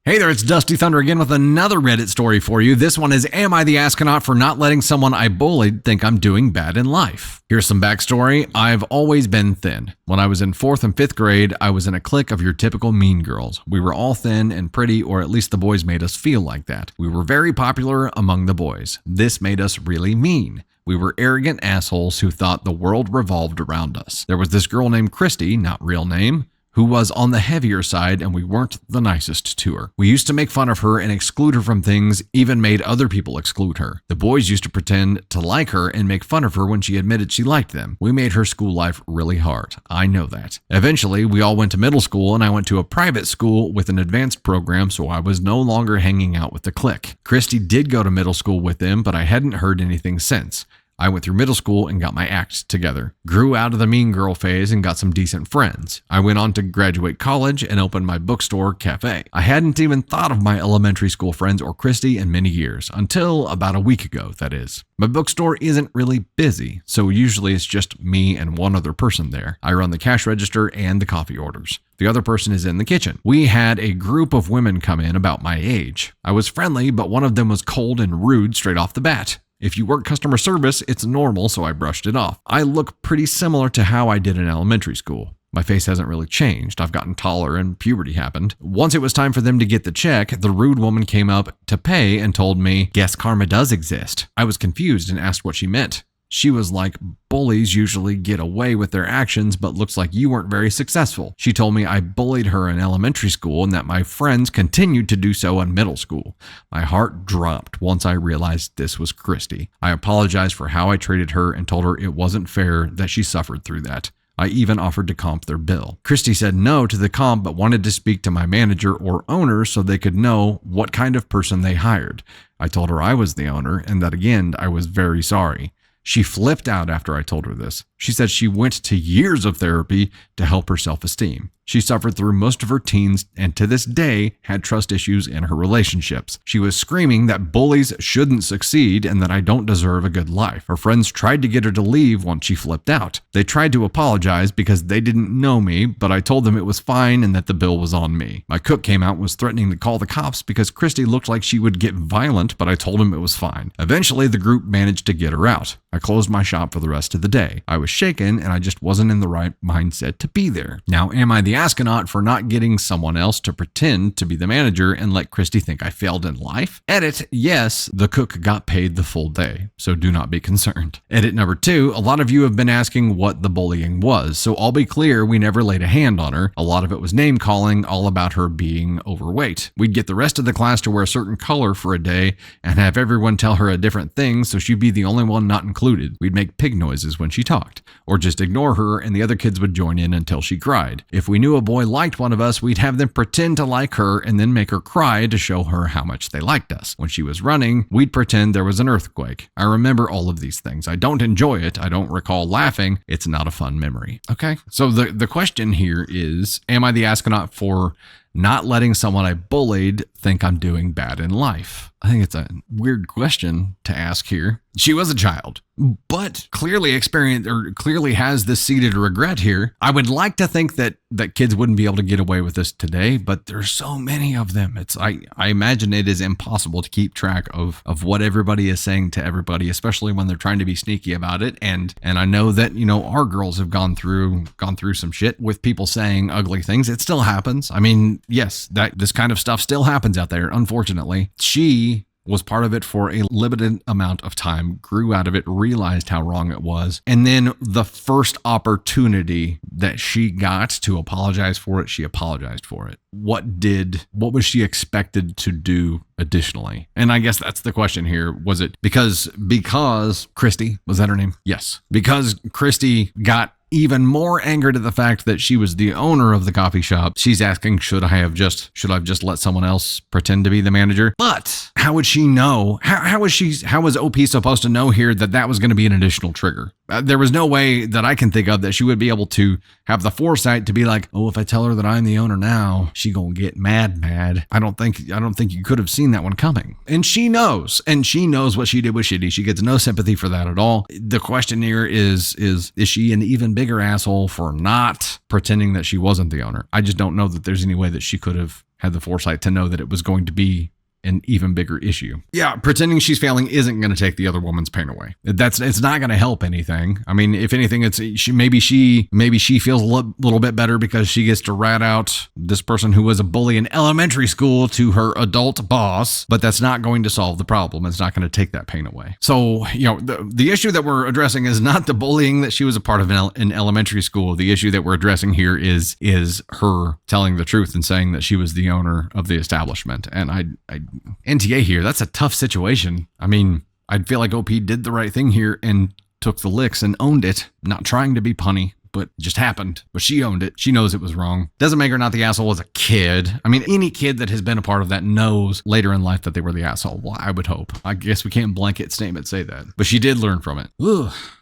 Hey there, it's Dusty Thunder again with another Reddit story for you. This one is, am I the astronaut for not letting someone I bullied think I'm doing bad in life? Here's some backstory. I've always been thin. When I was in 4th and 5th grade, I was in a clique of your typical mean girls. We were all thin and pretty, or at least the boys made us feel like that. We were very popular among the boys. This made us really mean. We were arrogant assholes who thought the world revolved around us. There was this girl named Christy, not real name, who was on the heavier side, and we weren't the nicest to her. We used to make fun of her and exclude her from things, even made other people exclude her. The boys used to pretend to like her and make fun of her when she admitted she liked them. We made her school life really hard. I know that. Eventually, we all went to middle school, and I went to a private school with an advanced program, so I was no longer hanging out with the clique. Christy did go to middle school with them, but I hadn't heard anything since. I went through middle school and got my act together. Grew out of the mean girl phase and got some decent friends. I went on to graduate college and opened my bookstore cafe. I hadn't even thought of my elementary school friends or Christy in many years, until about a week ago, that is. My bookstore isn't really busy, so usually it's just me and one other person there. I run the cash register and the coffee orders. The other person is in the kitchen. We had a group of women come in about my age. I was friendly, but one of them was cold and rude straight off the bat. If you work customer service, it's normal, so I brushed it off. I look pretty similar to how I did in elementary school. My face hasn't really changed. I've gotten taller and puberty happened. Once it was time for them to get the check, the rude woman came up to pay and told me, "Guess karma does exist." I was confused and asked what she meant. She was like, "Bullies usually get away with their actions, but looks like you weren't very successful." She told me I bullied her in elementary school and that my friends continued to do so in middle school. My heart dropped once I realized this was Christy. I apologized for how I treated her and told her it wasn't fair that she suffered through that. I even offered to comp their bill. Christy said no to the comp, but wanted to speak to my manager or owner so they could know what kind of person they hired. I told her I was the owner and that again, I was very sorry. She flipped out after I told her this. She said she went to years of therapy to help her self-esteem. She suffered through most of her teens and to this day had trust issues in her relationships. She was screaming that bullies shouldn't succeed and that I don't deserve a good life. Her friends tried to get her to leave once she flipped out. They tried to apologize because they didn't know me, but I told them it was fine and that the bill was on me. My cook came out and was threatening to call the cops because Christy looked like she would get violent, but I told him it was fine. Eventually, the group managed to get her out. I closed my shop for the rest of the day. I was shaken and I just wasn't in the right mindset to be there. Now, am I the astronaut for not getting someone else to pretend to be the manager and let Christy think I failed in life? Edit, yes, the cook got paid the full day, so do not be concerned. Edit number 2, a lot of you have been asking what the bullying was, so I'll be clear, we never laid a hand on her. A lot of it was name calling, all about her being overweight. We'd get the rest of the class to wear a certain color for a day and have everyone tell her a different thing, so she'd be the only one not included. We'd make pig noises when she talked, or just ignore her and the other kids would join in until she cried. If we knew a boy liked one of us, we'd have them pretend to like her and then make her cry to show her how much they liked us. When she was running, we'd pretend there was an earthquake. I remember all of these things. I don't enjoy it. I don't recall laughing. It's not a fun memory. Okay, so the question here is, am I the astronaut for not letting someone I bullied think I'm doing bad in life? I think it's a weird question to ask here. She was a child, but clearly has this seeded regret here. I would like to think that kids wouldn't be able to get away with this today, but there's so many of them. I imagine it is impossible to keep track of what everybody is saying to everybody, especially when they're trying to be sneaky about it. And I know that, our girls have gone through some shit with people saying ugly things. It still happens. I mean, yes, this kind of stuff still happens out there, unfortunately. She was part of it for a limited amount of time, grew out of it, realized how wrong it was. And then the first opportunity that she got to apologize for it, she apologized for it. What was she expected to do additionally? And I guess that's the question here. Was it because Christy, was that her name? Yes. Because Christy got even more angered at the fact that she was the owner of the coffee shop, she's asking, should I have just let someone else pretend to be the manager? But how would she know? How was OP supposed to know here that was going to be an additional trigger? There was no way that I can think of that she would be able to have the foresight to be like, oh, if I tell her that I'm the owner now, she gonna get mad. I don't think you could have seen that one coming. And she knows what she did with Shitty. She gets no sympathy for that at all. The question here is she an even bigger asshole for not pretending that she wasn't the owner? I just don't know that there's any way that she could have had the foresight to know that it was going to be an even bigger issue. Yeah, pretending she's failing isn't going to take the other woman's pain away. It's not going to help anything. I mean, if anything, maybe she feels a little bit better because she gets to rat out this person who was a bully in elementary school to her adult boss, but that's not going to solve the problem. It's not going to take that pain away. So, the issue that we're addressing is not the bullying that she was a part of in elementary school. The issue that we're addressing here is her telling the truth and saying that she was the owner of the establishment. And NTA here, that's a tough situation. I mean, I'd feel like OP did the right thing here and took the licks and owned it, not trying to be punny, but it just happened. But she owned it. She knows it was wrong. Doesn't make her not the asshole as a kid. I mean, any kid that has been a part of that knows later in life that they were the asshole. Well, I would hope. I guess we can't blanket statement say that. But she did learn from it. Ugh.